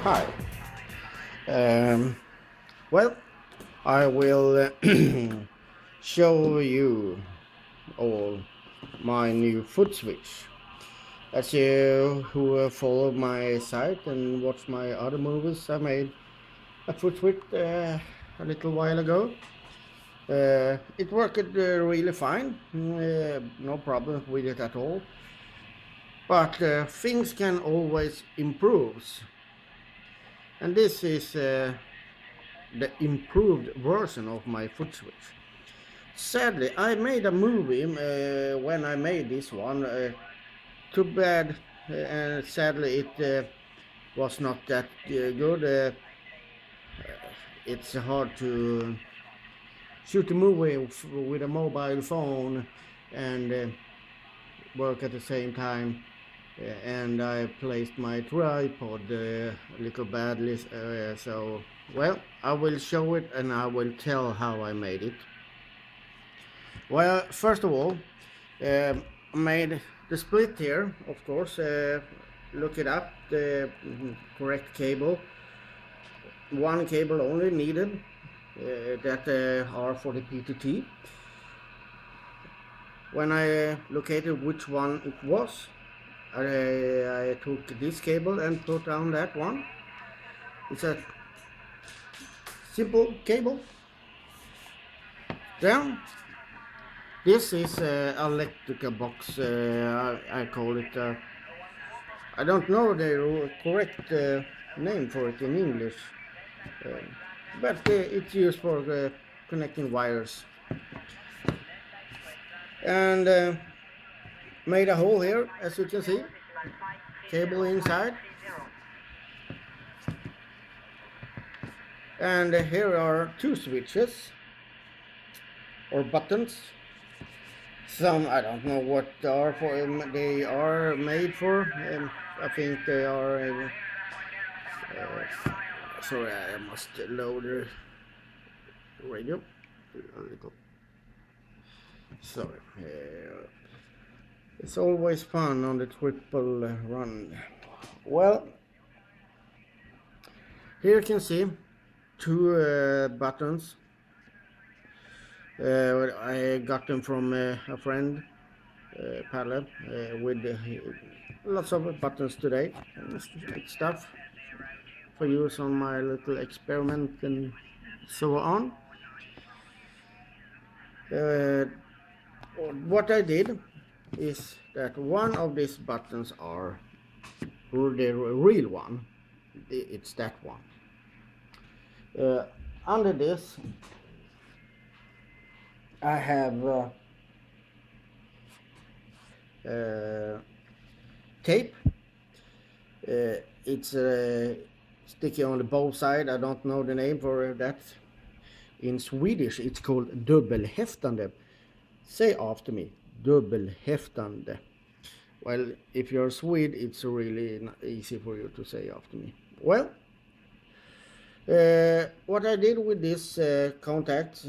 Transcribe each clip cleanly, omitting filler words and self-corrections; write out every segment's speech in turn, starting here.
Hi. Um, well, I will show you all my new foot switch. As you who follow my site and watch my other movies, I made a foot switch a little while ago. It worked really fine, no problem with it at all. But things can always improve, and this is the improved version of my foot switch. Sadly, I made a movie when I made this one. Too bad, and sadly, it was not that good. It's hard to shoot a movie with a mobile phone and work at the same time. And I placed my tripod a little badly. So, well, I will show it and I will tell how I made it. Well, first of all, I made the split here, of course. Look it up, the correct cable. One cable only needed, that are for the PTT. When I located which one it was, I took this cable and put on that one. It's a simple cable. Then this is an electrical box. I call it. I don't know the correct name for it in English, uh, but it's used for connecting wires. And made a hole here, as you can see. Cable inside. And here are two switches or buttons. Some I don't know what they are for. They are made for. I think they are. Sorry, I must load the radio a little. Sorry. It's always fun on the triple run. Well, here you can see two buttons. I got them from a friend, Palle, with lots of buttons today and stuff for use on my little experiment and so on. What I did is that one of these buttons are the real one. It's that one. Under this I have tape. It's sticky on the both side. I don't know the name for that. In Swedish it's called dubbelhäftande. Say after me, dubbelhäftande. Well, if you're Swede, it's really easy for you to say after me. Well, what I did with this contact,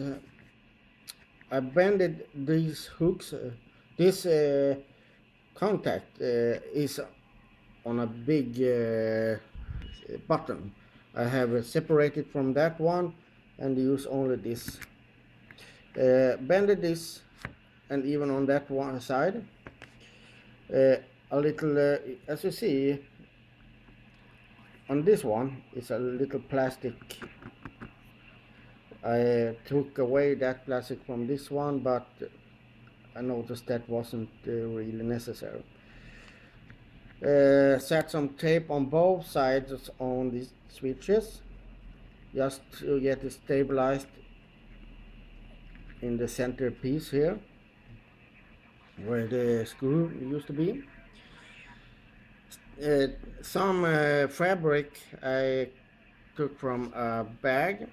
I bended these hooks. This contact is on a big button. I have separated from that one and use only this. Bended this, and even on that one side, a little, as you see, on this one is a little plastic. I took away that plastic from this one, but I noticed that wasn't really necessary. Set some tape on both sides on these switches, just to get it stabilized in the center piece here, where the screw used to be. Some fabric I took from a bag,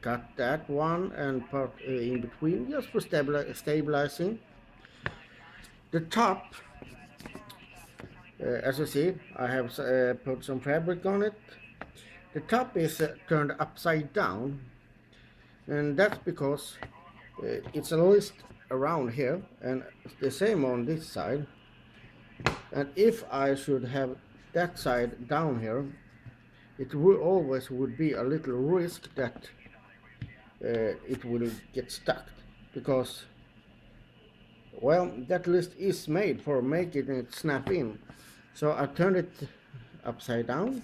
cut that one and put in between, just for stabilizing. The top, as you see, I have put some fabric on it. The top is turned upside down, and that's because it's a list around here and the same on this side. And if I should have that side down here, it will always would be a little risk that it will get stuck, because well, that list is made for making it snap in. So I turned it upside down.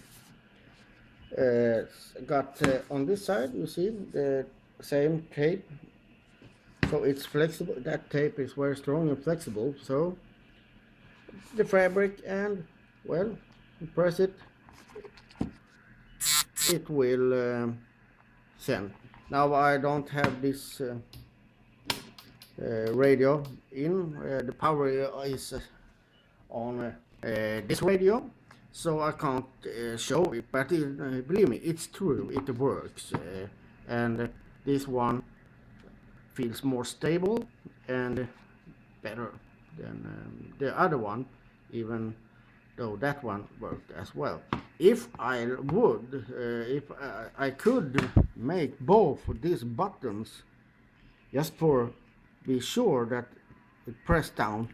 Got on this side, you see the same tape, so it's flexible. That tape is very strong and flexible, so the fabric, and well, you press it, it will send. Now I don't have this radio in, the power is on this radio, so I can't show it, but believe me, it's true, it works, and this one feels more stable and better than the other one, even though that one worked as well. If I would, if I could make both these buttons, just for be sure that it press down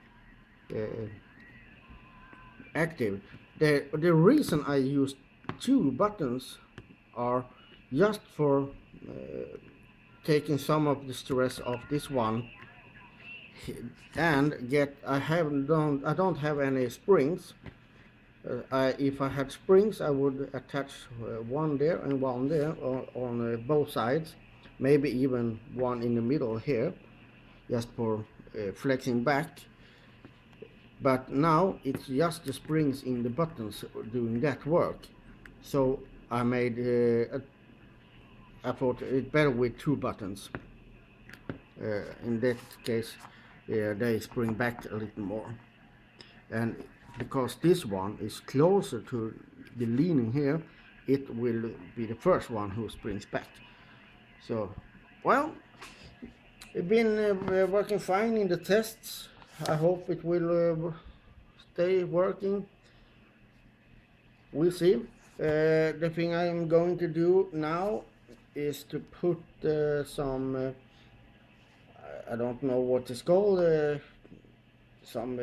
active. The reason I use two buttons are just for taking some of the stress off this one, and I don't have any springs. If I had springs, I would attach one there and one there on both sides, maybe even one in the middle here, just for flexing back. But now it's just the springs in the buttons doing that work. So I made I thought it better with two buttons. In that case, they spring back a little more. And because this one is closer to the leaning here, it will be the first one who springs back. So, well, it's been working fine in the tests. I hope it will stay working. We'll see. The thing I'm going to do now is to put some, I don't know what it's called, some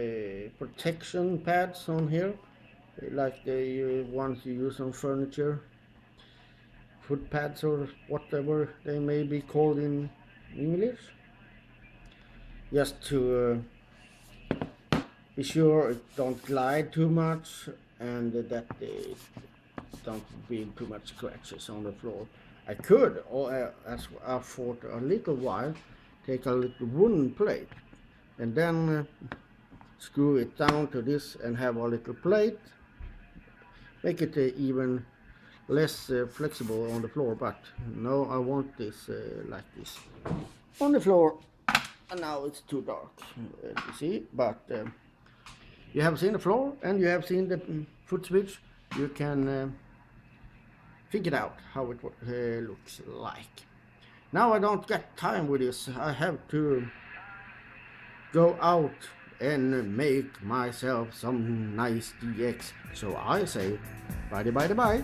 protection pads on here, like the ones you use on furniture, foot pads or whatever they may be called in English, just to be sure it don't glide too much, and that they don't be too much scratches on the floor. I could, or as I thought a little while, take a little wooden plate and then screw it down to this and have a little plate, make it even less flexible on the floor. But no, I want this like this on the floor, and now it's too dark to see, but you have seen the floor and you have seen the foot switch. You can figure out how it looks like. Now I don't get time with this. I have to go out and make myself some nice DX. So I say bye bye bye.